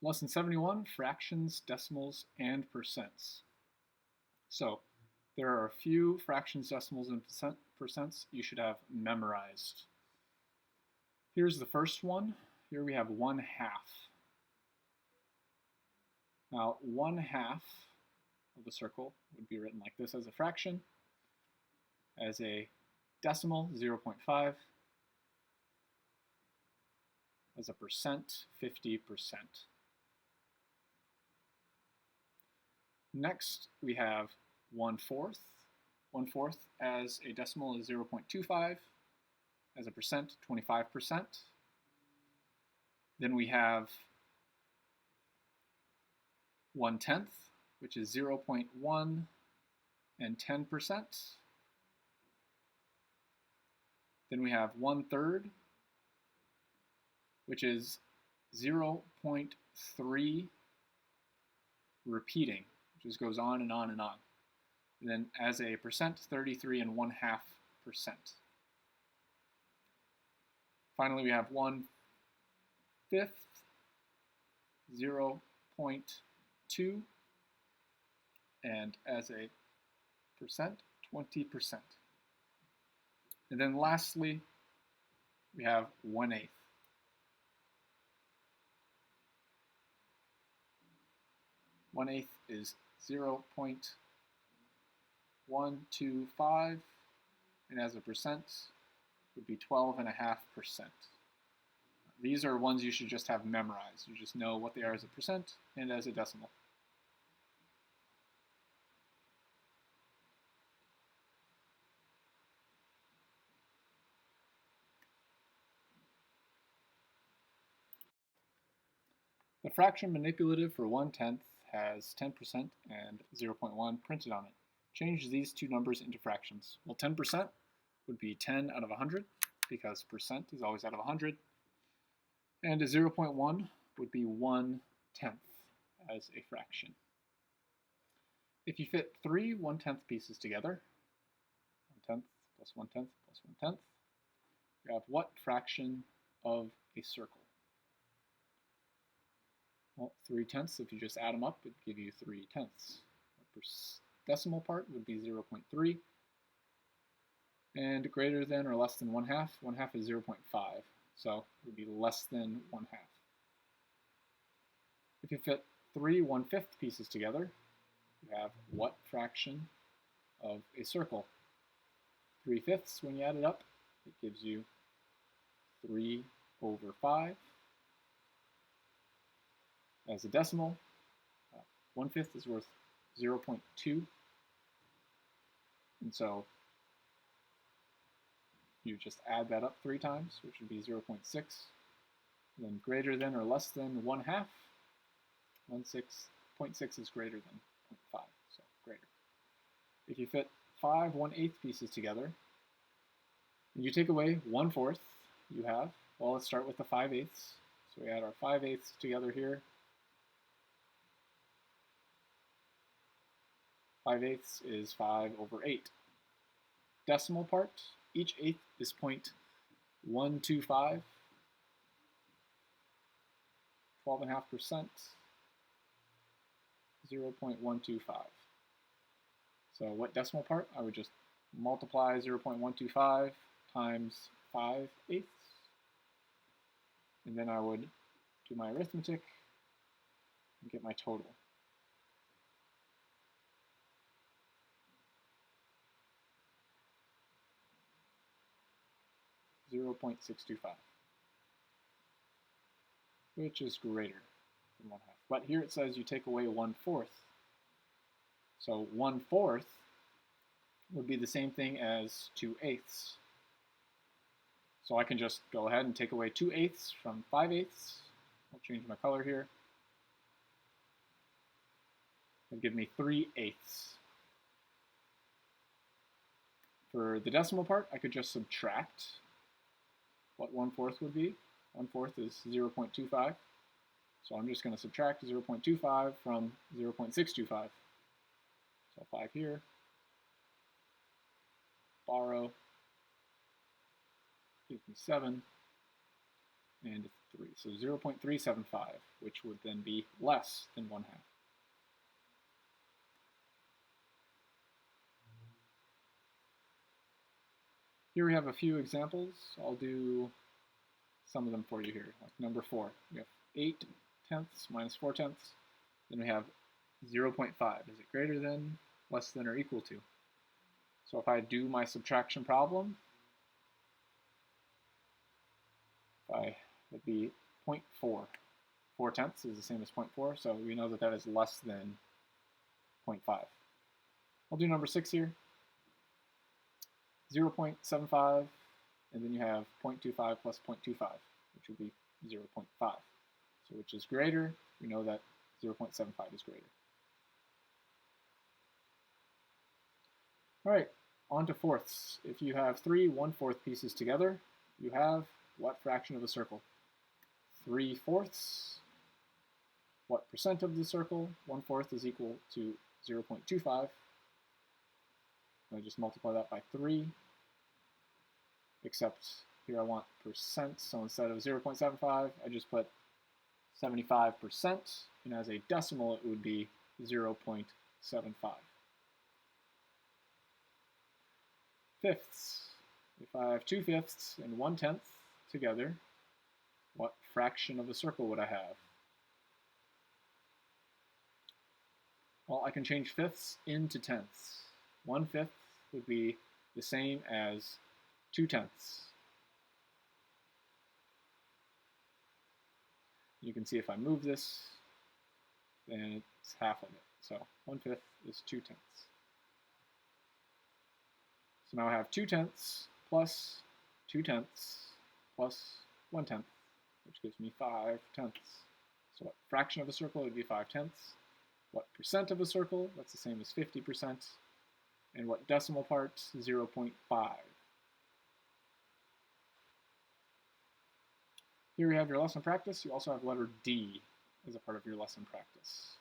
Lesson 71, fractions, decimals, and percents. So there are a few fractions, decimals, and percents you should have memorized. Here's the first one. Here we have 1/2. Now 1/2 of the circle would be written like this as a fraction. As a decimal, 0.5. As a percent, 50%. Next, we have 1/4. 1/4 as a decimal is 0.25. As a percent, 25%. Then we have 1/10, which is 0.1 and 10%. Then we have 1/3, which is 0.3 repeating, which just goes on and on and on. And then as a percent, 33 and 1/2%. Finally, we have 1/5, 0.2, and as a percent, 20%. And then lastly, we have 1/8. One-eighth is 0.125, and as a percent would be 12.5%. These are ones you should just have memorized. You just know what they are as a percent and as a decimal. The fraction manipulative for 1/10 has 10% and 0.1 printed on it. Change these two numbers into fractions. Well, 10% would be 10 out of 100 because percent is always out of 100. And a 0.1 would be 1/10 as a fraction. If you fit three 1/10 pieces together, 1/10 plus 1/10 plus 1/10, you have what fraction of a circle? Well, 3/10, if you just add them up, it would give you 3/10. The decimal part would be 0.3. And greater than or less than 1/2, 1/2 is 0.5. So it would be less than 1/2. If you fit three 1/5 pieces together, you have what fraction of a circle? 3/5, when you add it up, it gives you 3/5. As a decimal, 1/5 is worth 0.2. And so you just add that up 3 times, which would be 0.6. Then greater than or less than 1/2, 0.6 is greater than 0.5, so greater. If you fit 5 1/8 pieces together, and you take away 1/4, you have, well, let's start with the 5/8. So we add our 5/8 together here. 5/8 is 5/8. Decimal part, each eighth is 0.125, 12.5%, 0.125. So what decimal part? I would just multiply 0.125 times 5/8, and then I would do my arithmetic and get my total. 0.625, which is greater than 1/2. But here it says you take away 1/4. So 1/4 would be the same thing as 2/8. So I can just go ahead and take away 2/8 from 5/8. I'll change my color here. It'll give me 3/8. For the decimal part, I could just subtract what 1/4 would be. 1/4 is 0.25. So I'm just going to subtract 0.25 from 0.625. So 5 here, borrow, gives me 7, and 3. So 0.375, which would then be less than 1/2. Here we have a few examples. I'll do some of them for you here. Like number 4, we have 8 tenths minus 4 tenths. Then we have 0.5. Is it greater than, less than, or equal to? So if I do my subtraction problem, it'd be 0.4. 4 tenths is the same as 0.4, so we know that that is less than 0.5. I'll do number 6 here. 0.75, and then you have 0.25 plus 0.25, which would be 0.5. So which is greater? We know that 0.75 is greater. All right, on to fourths. If you have 3 1/4 pieces together, you have what fraction of a circle? 3/4. What percent of the circle? 1/4 is equal to 0.25. I just multiply that by 3, except here I want percent, so instead of 0.75, I just put 75%, and as a decimal, it would be 0.75. Fifths. If I have 2/5 and 1/10 together, what fraction of a circle would I have? Well, I can change fifths into tenths. 1/5 would be the same as 2/10. You can see if I move this, then it's half of it. So 1/5 is 2/10. So now I have 2/10 plus 2/10 plus 1/10, which gives me 5/10. So what fraction of a circle would be 5/10? What percent of a circle? That's the same as 50%. And what decimal part? 0.5. Here we have your lesson practice. You also have letter D as a part of your lesson practice.